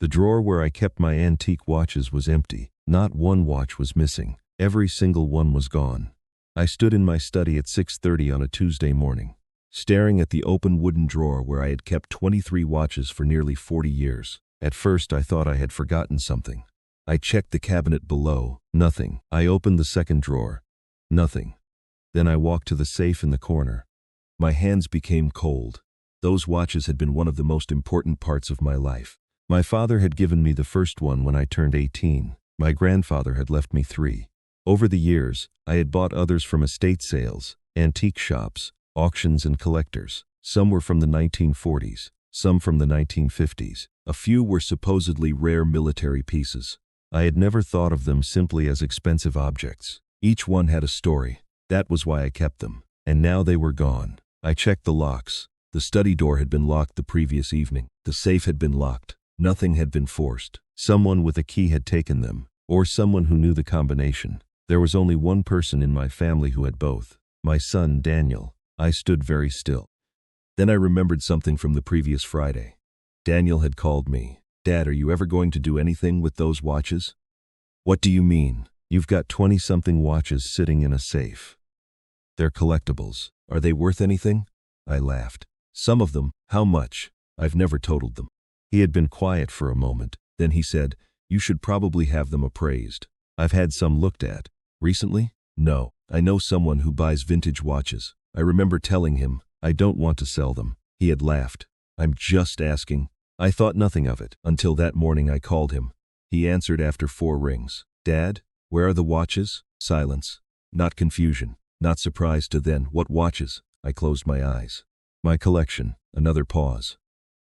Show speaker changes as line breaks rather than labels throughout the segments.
The drawer where I kept my antique watches was empty. Not one watch was missing. Every single one was gone. I stood in my study at 6:30 on a Tuesday morning, staring at the open wooden drawer where I had kept 23 watches for nearly 40 years. At first I thought I had forgotten something. I checked the cabinet below. Nothing. I opened the second drawer. Nothing. Then I walked to the safe in the corner. My hands became cold. Those watches had been one of the most important parts of my life. My father had given me the first one when I turned 18. My grandfather had left me 3. Over the years, I had bought others from estate sales, antique shops, auctions, and collectors. Some were from the 1940s, some from the 1950s. A few were supposedly rare military pieces. I had never thought of them simply as expensive objects. Each one had a story. That was why I kept them. And now they were gone. I checked the locks. The study door had been locked the previous evening. The safe had been locked. Nothing had been forced. Someone with a key had taken them, or someone who knew the combination. There was only one person in my family who had both. My son, Daniel. I stood very still. Then I remembered something from the previous Friday. Daniel had called me. "Dad, are you ever going to do anything with those watches?" "What do you mean?" "You've got 20-something watches sitting in a safe. They're collectibles. Are they worth anything?" I laughed. "Some of them." "How much?" "I've never totaled them." He had been quiet for a moment. Then he said, "You should probably have them appraised." "I've had some looked at." "Recently?" "No. I know someone who buys vintage watches." I remember telling him, "I don't want to sell them." He had laughed. "I'm just asking." I thought nothing of it until that morning I called him. He answered after 4 rings. "Dad, where are the watches?" Silence. Not confusion. Not surprise to then. "What watches?" I closed my eyes. "My collection." Another pause.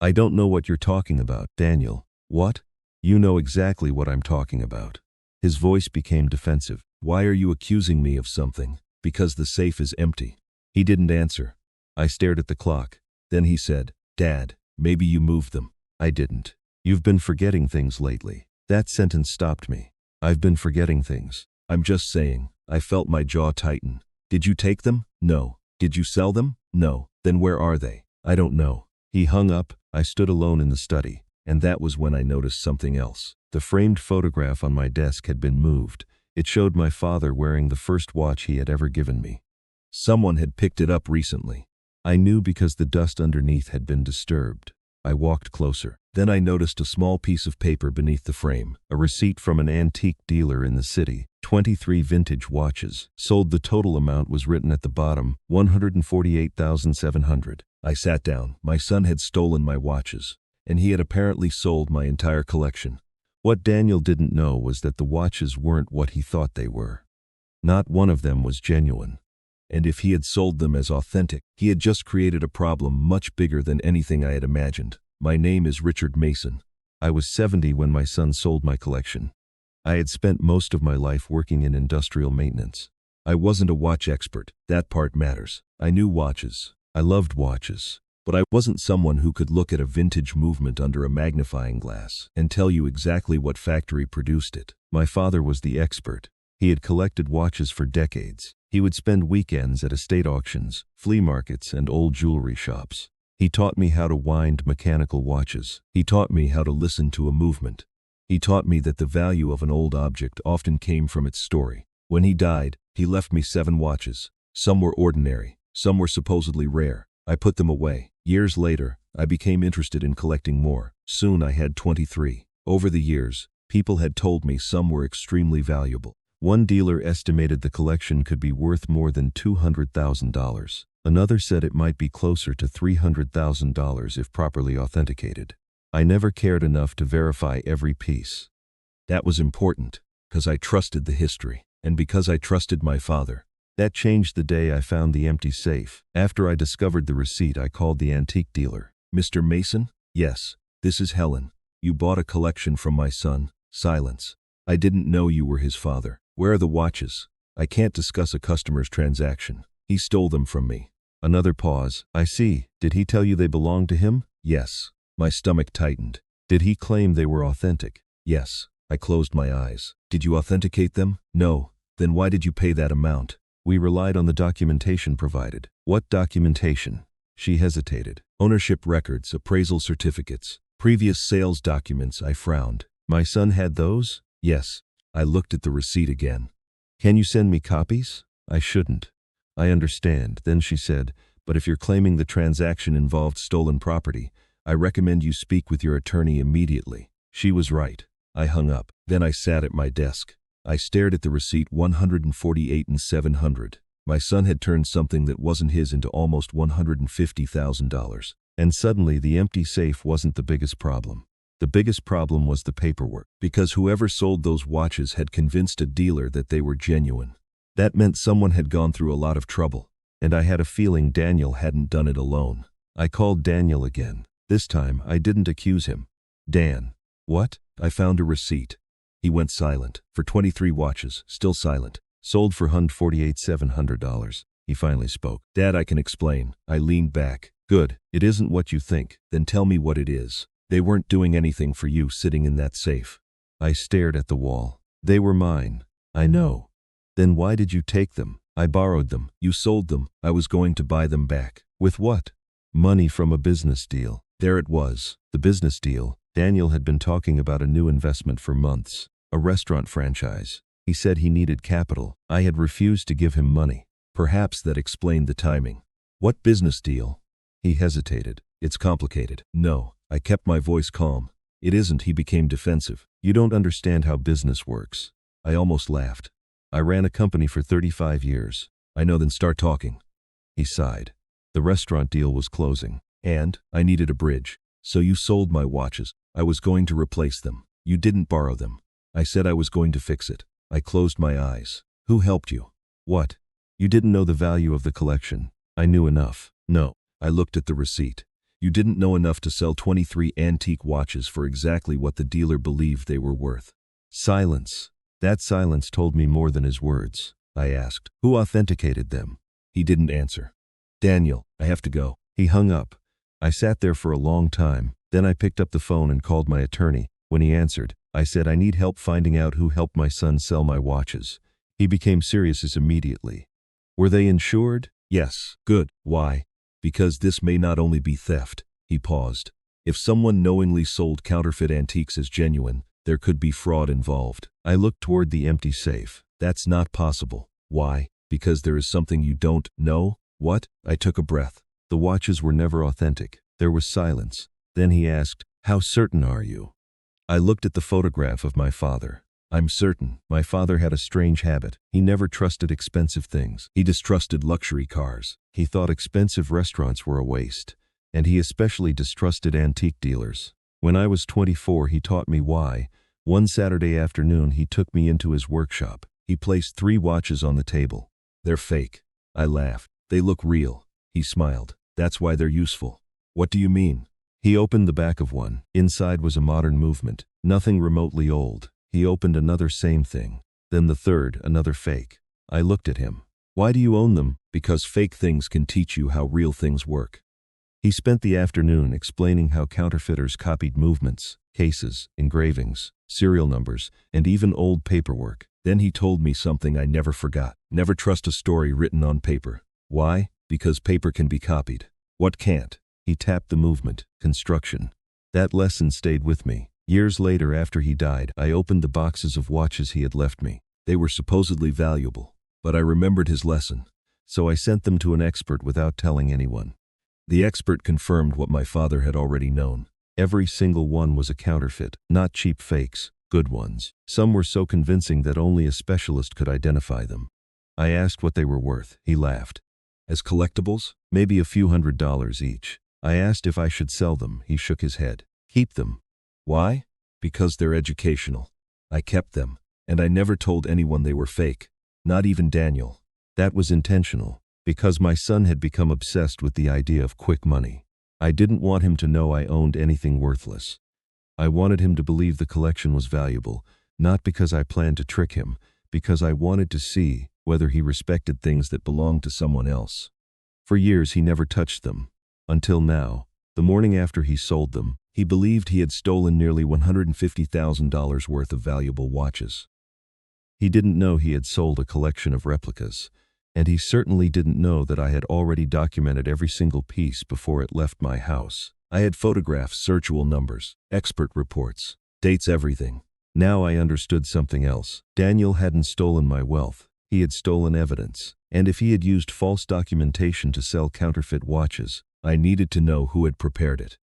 "I don't know what you're talking about." "Daniel." "What?" "You know exactly what I'm talking about." His voice became defensive. "Why are you accusing me of something?" "Because the safe is empty." He didn't answer. I stared at the clock. Then he said, "Dad, maybe you moved them." I didn't. "You've been forgetting things lately." That sentence stopped me. "I've been forgetting things." "I'm just saying." I felt my jaw tighten. "Did you take them?" "No." "Did you sell them?" "No." "Then where are they?" "I don't know." He hung up. I stood alone in the study, and that was when I noticed something else. The framed photograph on my desk had been moved. It showed my father wearing the first watch he had ever given me. Someone had picked it up recently. I knew because the dust underneath had been disturbed. I walked closer. Then I noticed a small piece of paper beneath the frame, a receipt from an antique dealer in the city. 23 vintage watches. Sold. The total amount was written at the bottom, $148,700. I sat down. My son had stolen my watches, and he had apparently sold my entire collection. What Daniel didn't know was that the watches weren't what he thought they were. Not one of them was genuine. And if he had sold them as authentic, he had just created a problem much bigger than anything I had imagined. My name is Richard Mason. I was 70 when my son sold my collection. I had spent most of my life working in industrial maintenance. I wasn't a watch expert. That part matters. I knew watches. I loved watches. But I wasn't someone who could look at a vintage movement under a magnifying glass and tell you exactly what factory produced it. My father was the expert. He had collected watches for decades. He would spend weekends at estate auctions, flea markets, and old jewelry shops. He taught me how to wind mechanical watches. He taught me how to listen to a movement. He taught me that the value of an old object often came from its story. When he died, he left me 7 watches. Some were ordinary, some were supposedly rare. I put them away. Years later, I became interested in collecting more. Soon I had 23. Over the years, people had told me some were extremely valuable. One dealer estimated the collection could be worth more than $200,000. Another said it might be closer to $300,000 if properly authenticated. I never cared enough to verify every piece. That was important, because I trusted the history, and because I trusted my father. That changed the day I found the empty safe. After I discovered the receipt, I called the antique dealer. "Mr. Mason?" "Yes, this is Helen. You bought a collection from my son." Silence. "I didn't know you were his father." "Where are the watches?" "I can't discuss a customer's transaction. He stole them from me." Another pause. "I see. Did he tell you they belonged to him?" "Yes." My stomach tightened. "Did he claim they were authentic?" "Yes." I closed my eyes. "Did you authenticate them?" "No." "Then why did you pay that amount?" "We relied on the documentation provided." "What documentation?" She hesitated. "Ownership records, appraisal certificates." Previous sales documents, I frowned. My son had those? Yes. I looked at the receipt again. Can you send me copies? I shouldn't. I understand. Then she said, but if you're claiming the transaction involved stolen property, I recommend you speak with your attorney immediately. She was right. I hung up. Then I sat at my desk. I stared at the receipt, $148,000 and $700. My son had turned something that wasn't his into almost $150,000. And suddenly the empty safe wasn't the biggest problem. The biggest problem was the paperwork, because whoever sold those watches had convinced a dealer that they were genuine. That meant someone had gone through a lot of trouble, and I had a feeling Daniel hadn't done it alone. I called Daniel again. This time, I didn't accuse him. Dan. What? I found a receipt. He went silent. For 23 watches, still silent. Sold for $148,700. He finally spoke. Dad, I can explain. I leaned back. Good. It isn't what you think. Then tell me what it is. They weren't doing anything for you sitting in that safe. I stared at the wall. They were mine. I know. Then why did you take them? I borrowed them. You sold them. I was going to buy them back. With what? Money from a business deal. There it was. The business deal. Daniel had been talking about a new investment for months. A restaurant franchise. He said he needed capital. I had refused to give him money. Perhaps that explained the timing. What business deal? He hesitated. It's complicated. No. I kept my voice calm. It isn't. He became defensive. You don't understand how business works. I almost laughed. I ran a company for 35 years. I know. Then start talking. He sighed. The restaurant deal was closing, and I needed a bridge. So you sold my watches. I was going to replace them. You didn't borrow them. I said I was going to fix it. I closed my eyes. Who helped you? What? You didn't know the value of the collection. I knew enough. No. I looked at the receipt. You didn't know enough to sell 23 antique watches for exactly what the dealer believed they were worth. Silence. That silence told me more than his words. I asked, who authenticated them? He didn't answer. Daniel, I have to go. He hung up. I sat there for a long time. Then I picked up the phone and called my attorney. When he answered, I said I need help finding out who helped my son sell my watches. He became serious immediately. Were they insured? Yes. Good. Why? Because this may not only be theft. He paused. If someone knowingly sold counterfeit antiques as genuine, there could be fraud involved. I looked toward the empty safe. That's not possible. Why? Because there is something you don't know? What? I took a breath. The watches were never authentic. There was silence. Then he asked, how certain are you? I looked at the photograph of my father. I'm certain. My father had a strange habit. He never trusted expensive things. He distrusted luxury cars. He thought expensive restaurants were a waste. And he especially distrusted antique dealers. When I was 24, he taught me why. One Saturday afternoon, he took me into his workshop. He placed 3 watches on the table. They're fake. I laughed. They look real. He smiled. That's why they're useful. What do you mean? He opened the back of one. Inside was a modern movement. Nothing remotely old. He opened another, same thing. Then the third, another fake. I looked at him. Why do you own them? Because fake things can teach you how real things work. He spent the afternoon explaining how counterfeiters copied movements, cases, engravings, serial numbers, and even old paperwork. Then he told me something I never forgot. Never trust a story written on paper. Why? Because paper can be copied. What can't? He tapped the movement, construction. That lesson stayed with me. Years later, after he died, I opened the boxes of watches he had left me. They were supposedly valuable, but I remembered his lesson. So I sent them to an expert without telling anyone. The expert confirmed what my father had already known. Every single one was a counterfeit, not cheap fakes, good ones. Some were so convincing that only a specialist could identify them. I asked what they were worth. He laughed. As collectibles? Maybe a few $100s each. I asked if I should sell them. He shook his head. Keep them. Why? Because they're educational. I kept them, and I never told anyone they were fake. Not even Daniel. That was intentional, because my son had become obsessed with the idea of quick money. I didn't want him to know I owned anything worthless. I wanted him to believe the collection was valuable, not because I planned to trick him, because I wanted to see whether he respected things that belonged to someone else. For years he never touched them. Until now, the morning after he sold them, he believed he had stolen nearly $150,000 worth of valuable watches. He didn't know he had sold a collection of replicas, and he certainly didn't know that I had already documented every single piece before it left my house. I had photographs, searchable numbers, expert reports, dates, everything. Now I understood something else. Daniel hadn't stolen my wealth. He had stolen evidence. And if he had used false documentation to sell counterfeit watches, I needed to know who had prepared it.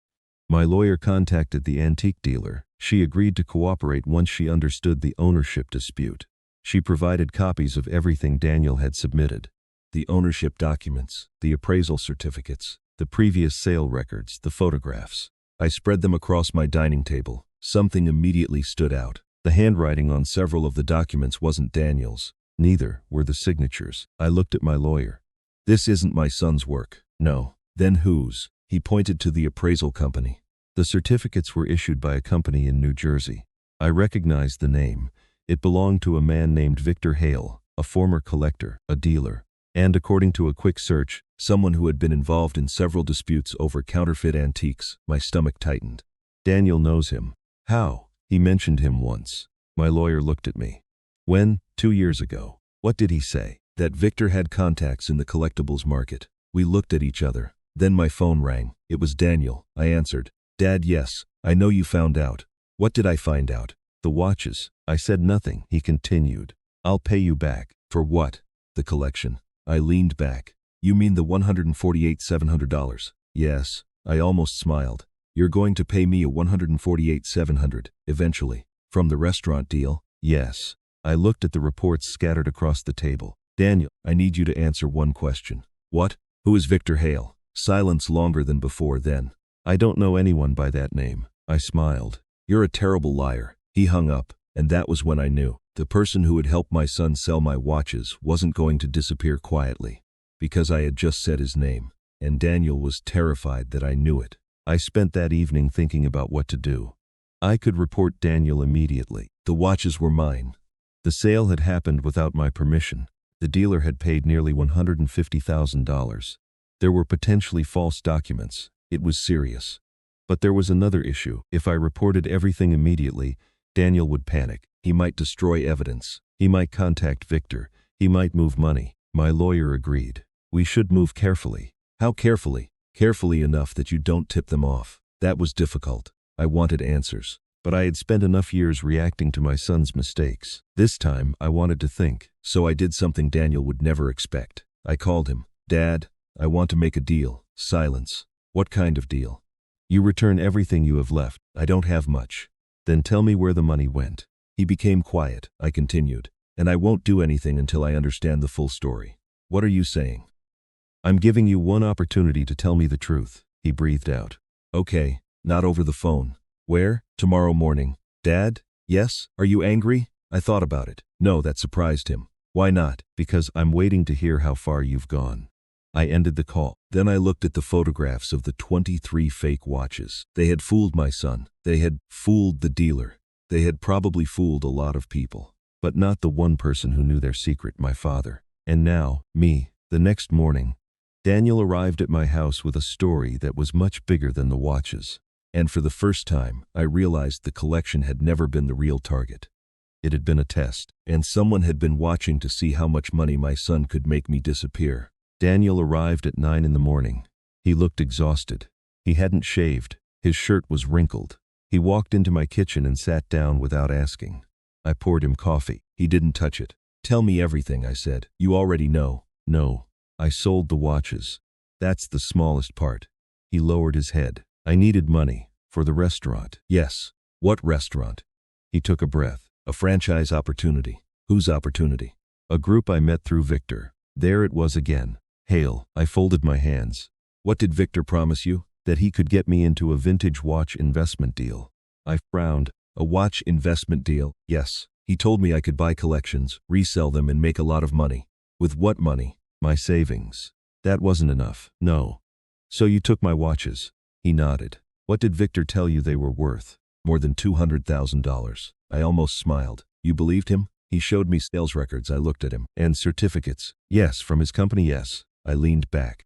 My lawyer contacted the antique dealer. She agreed to cooperate once she understood the ownership dispute. She provided copies of everything Daniel had submitted. The ownership documents, the appraisal certificates, the previous sale records, the photographs. I spread them across my dining table. Something immediately stood out. The handwriting on several of the documents wasn't Daniel's. Neither were the signatures. I looked at my lawyer. This isn't my son's work. No. Then whose? He pointed to the appraisal company. The certificates were issued by a company in New Jersey. I recognized the name. It belonged to a man named Victor Hale, a former collector, a dealer, and according to a quick search, someone who had been involved in several disputes over counterfeit antiques. My stomach tightened. Daniel knows him. How? He mentioned him once. My lawyer looked at me. When? 2 years ago. What did he say? That Victor had contacts in the collectibles market. We looked at each other. Then my phone rang. It was Daniel. I answered. Dad, yes, I know you found out. What did I find out? The watches. I said nothing. He continued. I'll pay you back. For what? The collection. I leaned back. You mean the $148,700? Yes. I almost smiled. You're going to pay me a $148,700, eventually. From the restaurant deal? Yes. I looked at the reports scattered across the table. Daniel, I need you to answer one question. What? Who is Victor Hale? Silence longer than before then. I don't know anyone by that name. I smiled. You're a terrible liar. He hung up, and that was when I knew. The person who had helped my son sell my watches wasn't going to disappear quietly, because I had just said his name, and Daniel was terrified that I knew it. I spent that evening thinking about what to do. I could report Daniel immediately. The watches were mine. The sale had happened without my permission. The dealer had paid nearly $150,000. There were potentially false documents. It was serious. But there was another issue. If I reported everything immediately, Daniel would panic. He might destroy evidence. He might contact Victor. He might move money. My lawyer agreed. We should move carefully. How carefully? Carefully enough that you don't tip them off. That was difficult. I wanted answers. But I had spent enough years reacting to my son's mistakes. This time, I wanted to think. So I did something Daniel would never expect. I called him. Dad, I want to make a deal. Silence. What kind of deal? You return everything you have left. I don't have much. Then tell me where the money went. He became quiet. I continued. And I won't do anything until I understand the full story. What are you saying? I'm giving you one opportunity to tell me the truth. He breathed out. Okay, not over the phone. Where? Tomorrow morning. Dad? Yes? Are you angry? I thought about it. No, that surprised him. Why not? Because I'm waiting to hear how far you've gone. I ended the call. Then I looked at the photographs of the 23 fake watches. They had fooled my son. They had fooled the dealer. They had probably fooled a lot of people. But not the one person who knew their secret, my father. And now, me. The next morning, Daniel arrived at my house with a story that was much bigger than the watches. And for the first time, I realized the collection had never been the real target. It had been a test, and someone had been watching to see how much money my son could make me disappear. Daniel arrived at 9 in the morning. He looked exhausted. He hadn't shaved. His shirt was wrinkled. He walked into my kitchen and sat down without asking. I poured him coffee. He didn't touch it. Tell me everything, I said. You already know. No. I sold the watches. That's the smallest part. He lowered his head. I needed money. For the restaurant. Yes. What restaurant? He took a breath. A franchise opportunity. Whose opportunity? A group I met through Victor. There it was again. Hale. I folded my hands. What did Victor promise you? That he could get me into a vintage watch investment deal. I frowned. A watch investment deal? Yes. He told me I could buy collections, resell them, and make a lot of money. With what money? My savings. That wasn't enough. No. So you took my watches? He nodded. What did Victor tell you they were worth? More than $200,000. I almost smiled. You believed him? He showed me sales records. I looked at him. And certificates. Yes, from his company, yes. I leaned back.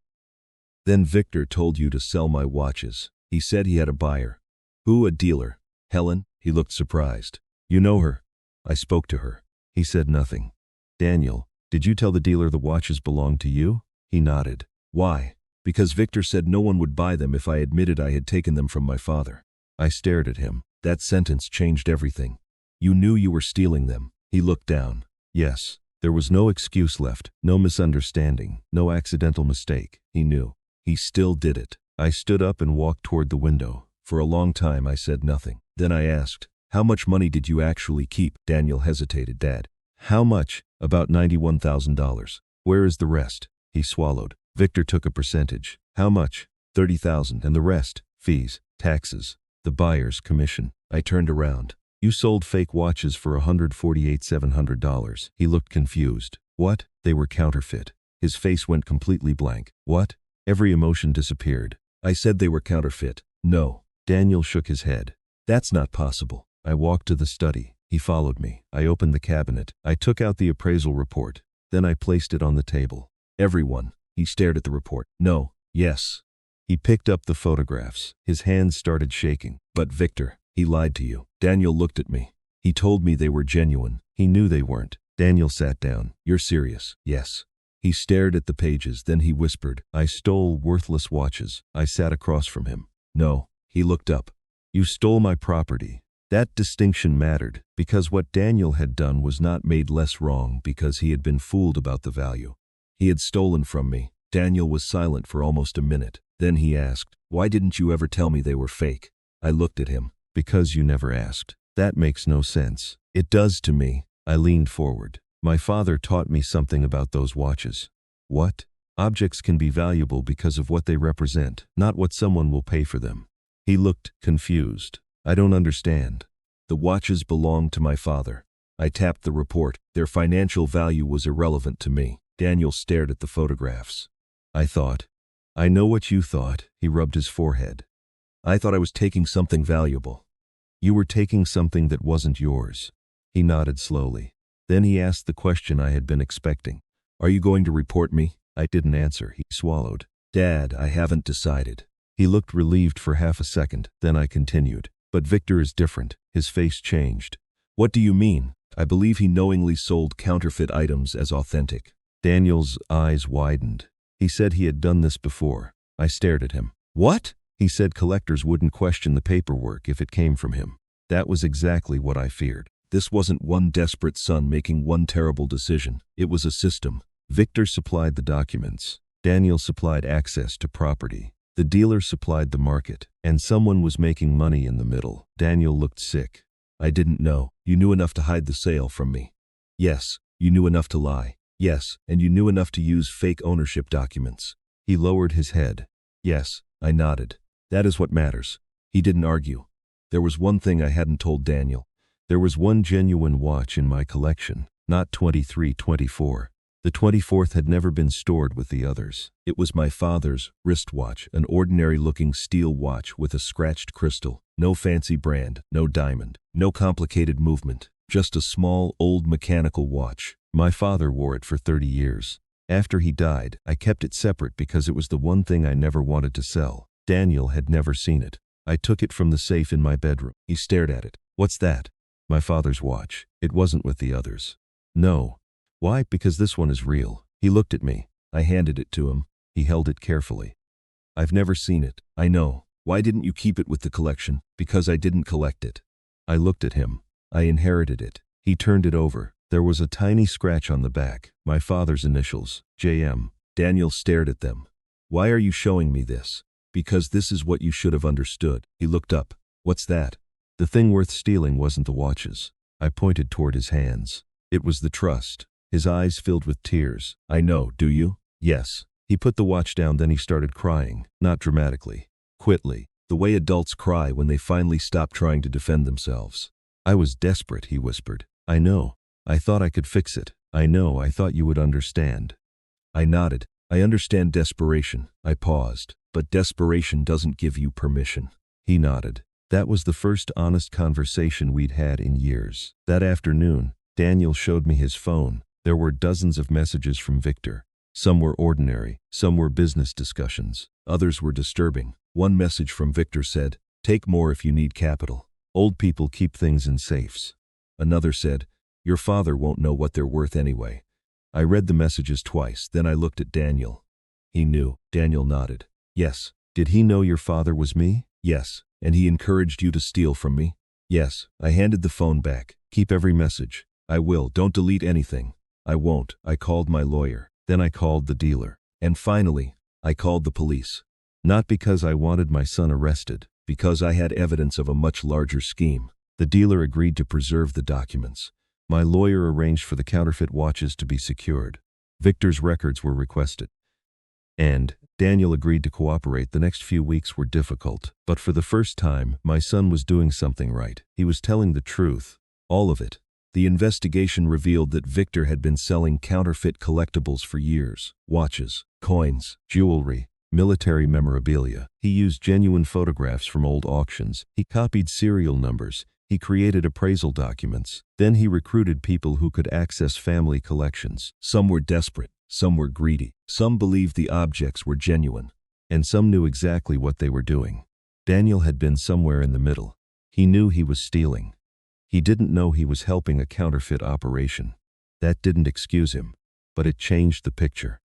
Then Victor told you to sell my watches. He said he had a buyer. Who? A dealer? Helen? He looked surprised. You know her? I spoke to her. He said nothing. Daniel, did you tell the dealer the watches belonged to you? He nodded. Why? Because Victor said no one would buy them if I admitted I had taken them from my father. I stared at him. That sentence changed everything. You knew you were stealing them. He looked down. Yes. There was no excuse left, no misunderstanding, no accidental mistake. He knew. He still did it. I stood up and walked toward the window. For a long time I said nothing. Then I asked, how much money did you actually keep? Daniel hesitated. Dad. How much? About $91,000. Where is the rest? He swallowed. Victor took a percentage. How much? 30,000. And the rest? Fees, taxes, the buyer's commission. I turned around. You sold fake watches for $148,700. He looked confused. What? They were counterfeit. His face went completely blank. What? Every emotion disappeared. I said they were counterfeit. No. Daniel shook his head. That's not possible. I walked to the study. He followed me. I opened the cabinet. I took out the appraisal report. Then I placed it on the table. Everyone. He stared at the report. No. Yes. He picked up the photographs. His hands started shaking. But Victor, he lied to you. Daniel looked at me. He told me they were genuine. He knew they weren't. Daniel sat down. You're serious? Yes. He stared at the pages. Then he whispered, I stole worthless watches. I sat across from him. No. He looked up. You stole my property. That distinction mattered, because what Daniel had done was not made less wrong because he had been fooled about the value. He had stolen from me. Daniel was silent for almost a minute. Then he asked, why didn't you ever tell me they were fake? I looked at him. Because you never asked. That makes no sense. It does to me. I leaned forward. My father taught me something about those watches. What? Objects can be valuable because of what they represent, not what someone will pay for them. He looked confused. I don't understand. The watches belonged to my father. I tapped the report. Their financial value was irrelevant to me. Daniel stared at the photographs. I thought. I know what you thought. He rubbed his forehead. I thought I was taking something valuable. You were taking something that wasn't yours. He nodded slowly. Then he asked the question I had been expecting. Are you going to report me? I didn't answer. He swallowed. Dad, I haven't decided. He looked relieved for half a second. Then I continued. But Victor is different. His face changed. What do you mean? I believe he knowingly sold counterfeit items as authentic. Daniel's eyes widened. He said he had done this before. I stared at him. What? He said collectors wouldn't question the paperwork if it came from him. That was exactly what I feared. This wasn't one desperate son making one terrible decision. It was a system. Victor supplied the documents. Daniel supplied access to property. The dealer supplied the market. And someone was making money in the middle. Daniel looked sick. I didn't know. You knew enough to hide the sale from me. Yes. You knew enough to lie. Yes. And you knew enough to use fake ownership documents. He lowered his head. Yes. I nodded. That is what matters. He didn't argue. There was one thing I hadn't told Daniel. There was one genuine watch in my collection, not 2324. The 24th had never been stored with the others. It was my father's wristwatch, an ordinary-looking steel watch with a scratched crystal. No fancy brand, no diamond, no complicated movement, just a small, old mechanical watch. My father wore it for 30 years. After he died, I kept it separate because it was the one thing I never wanted to sell. Daniel had never seen it. I took it from the safe in my bedroom. He stared at it. What's that? My father's watch. It wasn't with the others. No. Why? Because this one is real. He looked at me. I handed it to him. He held it carefully. I've never seen it. I know. Why didn't you keep it with the collection? Because I didn't collect it. I looked at him. I inherited it. He turned it over. There was a tiny scratch on the back. My father's initials. JM. Daniel stared at them. Why are you showing me this? Because this is what you should have understood. He looked up. What's that? The thing worth stealing wasn't the watches. I pointed toward his hands. It was the trust. His eyes filled with tears. I know, do you? Yes. He put the watch down, then he started crying. Not dramatically. Quickly. The way adults cry when they finally stop trying to defend themselves. I was desperate, he whispered. I know. I thought I could fix it. I know. I thought you would understand. I nodded. I understand desperation. I paused. But desperation doesn't give you permission. He nodded. That was the first honest conversation we'd had in years. That afternoon, Daniel showed me his phone. There were dozens of messages from Victor. Some were ordinary, some were business discussions, others were disturbing. One message from Victor said, "Take more if you need capital. Old people keep things in safes." Another said, "Your father won't know what they're worth anyway." I read the messages twice, then I looked at Daniel. He knew. Daniel nodded. Yes. Did he know your father was me? Yes. And he encouraged you to steal from me? Yes. I handed the phone back. Keep every message. I will. Don't delete anything. I won't. I called my lawyer. Then I called the dealer. And finally, I called the police. Not because I wanted my son arrested, because I had evidence of a much larger scheme. The dealer agreed to preserve the documents. My lawyer arranged for the counterfeit watches to be secured. Victor's records were requested. And Daniel agreed to cooperate. The next few weeks were difficult, but for the first time, my son was doing something right. He was telling the truth. All of it. The investigation revealed that Victor had been selling counterfeit collectibles for years. Watches, coins, jewelry, military memorabilia. He used genuine photographs from old auctions. He copied serial numbers. He created appraisal documents. Then he recruited people who could access family collections. Some were desperate. Some were greedy. Some believed the objects were genuine. And some knew exactly what they were doing. Daniel had been somewhere in the middle. He knew he was stealing. He didn't know he was helping a counterfeit operation. That didn't excuse him, but it changed the picture.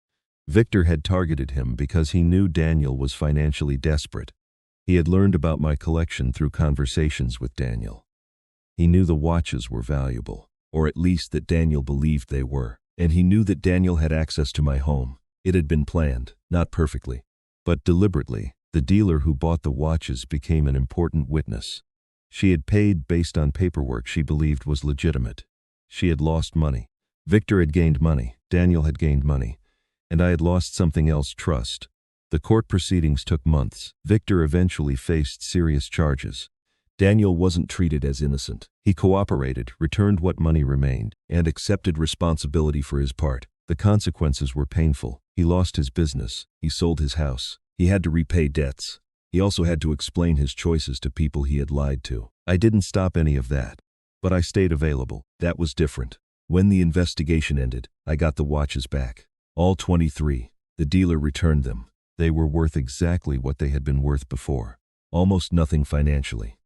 Victor had targeted him because he knew Daniel was financially desperate. He had learned about my collection through conversations with Daniel. He knew the watches were valuable, or at least that Daniel believed they were. And he knew that Daniel had access to my home. It had been planned, not perfectly, but deliberately. The dealer who bought the watches became an important witness. She had paid based on paperwork she believed was legitimate. She had lost money. Victor had gained money. Daniel had gained money. And I had lost something else: trust. The court proceedings took months. Victor eventually faced serious charges. Daniel wasn't treated as innocent. He cooperated, returned what money remained, and accepted responsibility for his part. The consequences were painful. He lost his business. He sold his house. He had to repay debts. He also had to explain his choices to people he had lied to. I didn't stop any of that, but I stayed available. That was different. When the investigation ended, I got the watches back. All 23. The dealer returned them. They were worth exactly what they had been worth before. Almost nothing financially.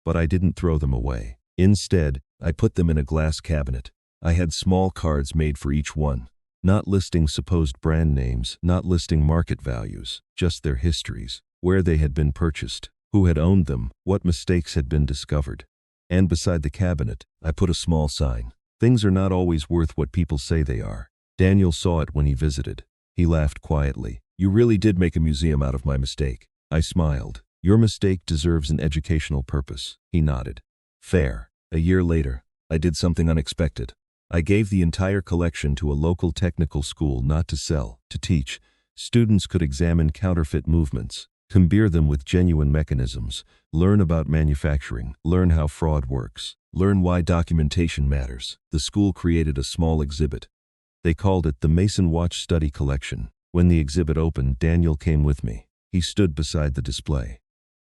But I didn't throw them away. Instead, I put them in a glass cabinet. I had small cards made for each one, not listing supposed brand names, not listing market values, just their histories, where they had been purchased, who had owned them, what mistakes had been discovered. And beside the cabinet, I put a small sign. Things are not always worth what people say they are. Daniel saw it when he visited. He laughed quietly. You really did make a museum out of my mistake. I smiled. Your mistake deserves an educational purpose. He nodded. Fair. A year later, I did something unexpected. I gave the entire collection to a local technical school, not to sell, to teach. Students could examine counterfeit movements, compare them with genuine mechanisms, learn about manufacturing, learn how fraud works, learn why documentation matters. The school created a small exhibit. They called it the Mason Watch Study Collection. When the exhibit opened, Daniel came with me. He stood beside the display.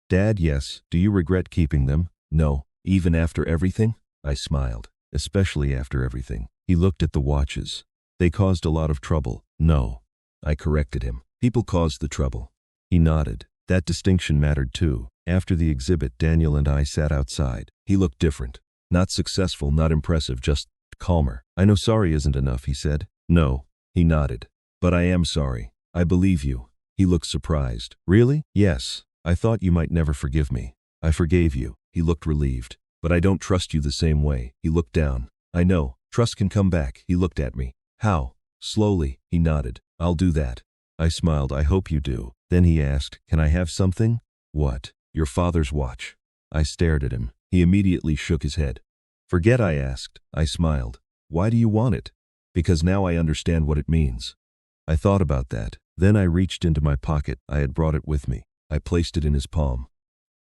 Dad, yes. Do you regret keeping them? No. Even after everything? I smiled. Especially after everything. He looked at the watches. They caused a lot of trouble. No. I corrected him. People caused the trouble. He nodded. That distinction mattered too. After the exhibit, Daniel and I sat outside. He looked different. Not successful, not impressive, just calmer. I know sorry isn't enough, he said. No. He nodded. But I am sorry. I believe you. He looked surprised. Really? Yes. I thought you might never forgive me. I forgave you. He looked relieved. But I don't trust you the same way. He looked down. I know. Trust can come back. He looked at me. How? Slowly. He nodded. I'll do that. I smiled. I hope you do. Then he asked, can I have something? What? Your father's watch. I stared at him. He immediately shook his head. Forget I asked. I smiled. Why do you want it? Because now I understand what it means. I thought about that. Then I reached into my pocket. I had brought it with me. I placed it in his palm.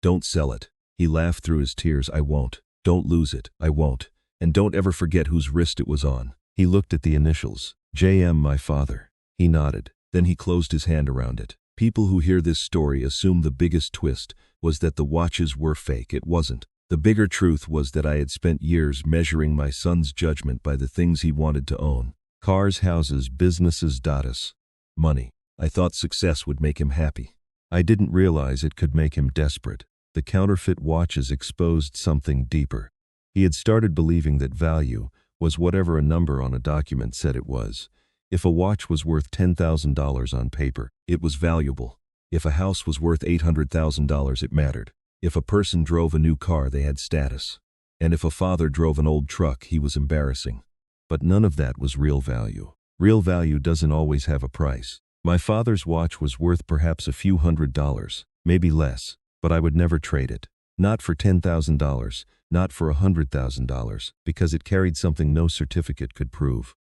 Don't sell it. He laughed through his tears. I won't. Don't lose it. I won't. And don't ever forget whose wrist it was on. He looked at the initials. J.M. my father. He nodded. Then he closed his hand around it. People who hear this story assume the biggest twist was that the watches were fake. It wasn't. The bigger truth was that I had spent years measuring my son's judgment by the things he wanted to own. Cars, houses, businesses, datas. Money. I thought success would make him happy. I didn't realize it could make him desperate. The counterfeit watches exposed something deeper. He had started believing that value was whatever a number on a document said it was. If a watch was worth $10,000 on paper, it was valuable. If a house was worth $800,000, it mattered. If a person drove a new car, they had status. And if a father drove an old truck, he was embarrassing. But none of that was real value. Real value doesn't always have a price. My father's watch was worth perhaps a few $100s, maybe less, but I would never trade it. Not for $10,000, not for $100,000, because it carried something no certificate could prove.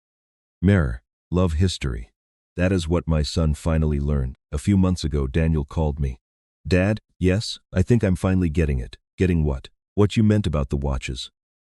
Mirror, love history. That is what my son finally learned. A few months ago, Daniel called me. Dad, yes, I think I'm finally getting it. Getting what? What you meant about the watches.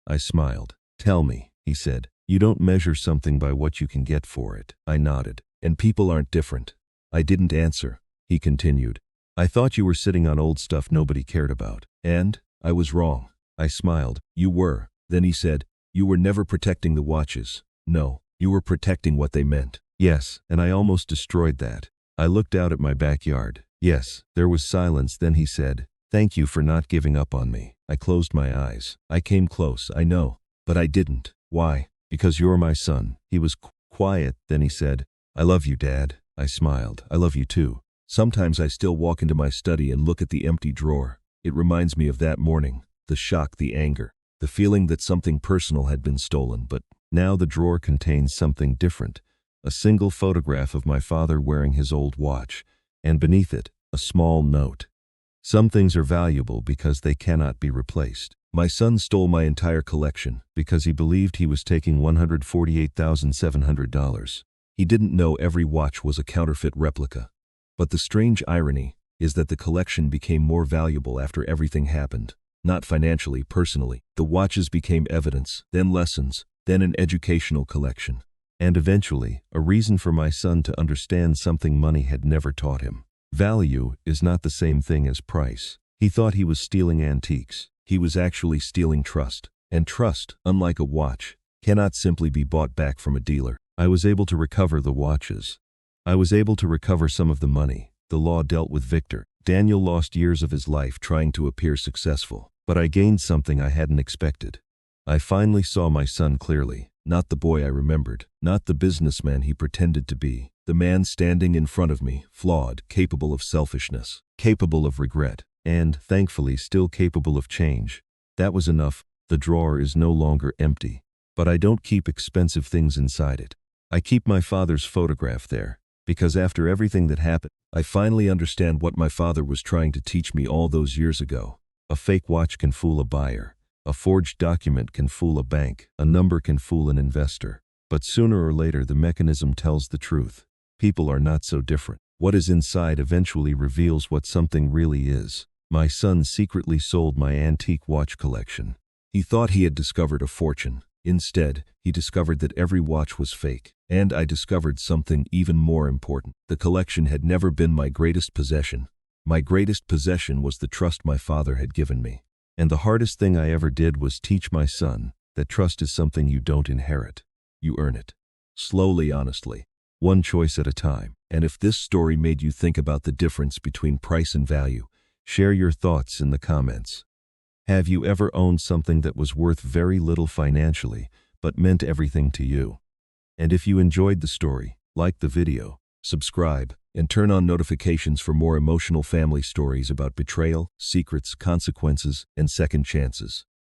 I smiled. Tell me, he said. You don't measure something by what you can get for it. I nodded. And people aren't different. I didn't answer. He continued. I thought you were sitting on old stuff nobody cared about. And I was wrong. I smiled. You were. Then he said, you were never protecting the watches. No, you were protecting what they meant. Yes, and I almost destroyed that. I looked out at my backyard. Yes, there was silence. Then he said, thank you for not giving up on me. I closed my eyes. I came close, I know. But I didn't. Why? Because you're my son. He was quiet. Then he said, I love you, Dad. I smiled. I love you too. Sometimes I still walk into my study and look at the empty drawer. It reminds me of that morning, the shock, the anger, the feeling that something personal had been stolen. But now the drawer contains something different. A single photograph of my father wearing his old watch, and beneath it, a small note. Some things are valuable because they cannot be replaced. My son stole my entire collection because he believed he was taking $148,700. He didn't know every watch was a counterfeit replica. But the strange irony is that the collection became more valuable after everything happened. Not financially, personally. The watches became evidence, then lessons, then an educational collection. And eventually, a reason for my son to understand something money had never taught him. Value is not the same thing as price. He thought he was stealing antiques. He was actually stealing trust. And trust, unlike a watch, cannot simply be bought back from a dealer. I was able to recover the watches. I was able to recover some of the money. The law dealt with Victor. Daniel lost years of his life trying to appear successful. But I gained something I hadn't expected. I finally saw my son clearly. Not the boy I remembered. Not the businessman he pretended to be. The man standing in front of me, flawed, capable of selfishness, capable of regret, and, thankfully, still capable of change. That was enough. The drawer is no longer empty. But I don't keep expensive things inside it. I keep my father's photograph there, because after everything that happened, I finally understand what my father was trying to teach me all those years ago. A fake watch can fool a buyer. A forged document can fool a bank. A number can fool an investor. But sooner or later the mechanism tells the truth. People are not so different. What is inside eventually reveals what something really is. My son secretly sold my antique watch collection. He thought he had discovered a fortune. Instead, he discovered that every watch was fake. And I discovered something even more important. The collection had never been my greatest possession. My greatest possession was the trust my father had given me. And the hardest thing I ever did was teach my son that trust is something you don't inherit. You earn it. Slowly, honestly. One choice at a time. And if this story made you think about the difference between price and value, share your thoughts in the comments. Have you ever owned something that was worth very little financially, but meant everything to you? And if you enjoyed the story, like the video, subscribe, and turn on notifications for more emotional family stories about betrayal, secrets, consequences, and second chances.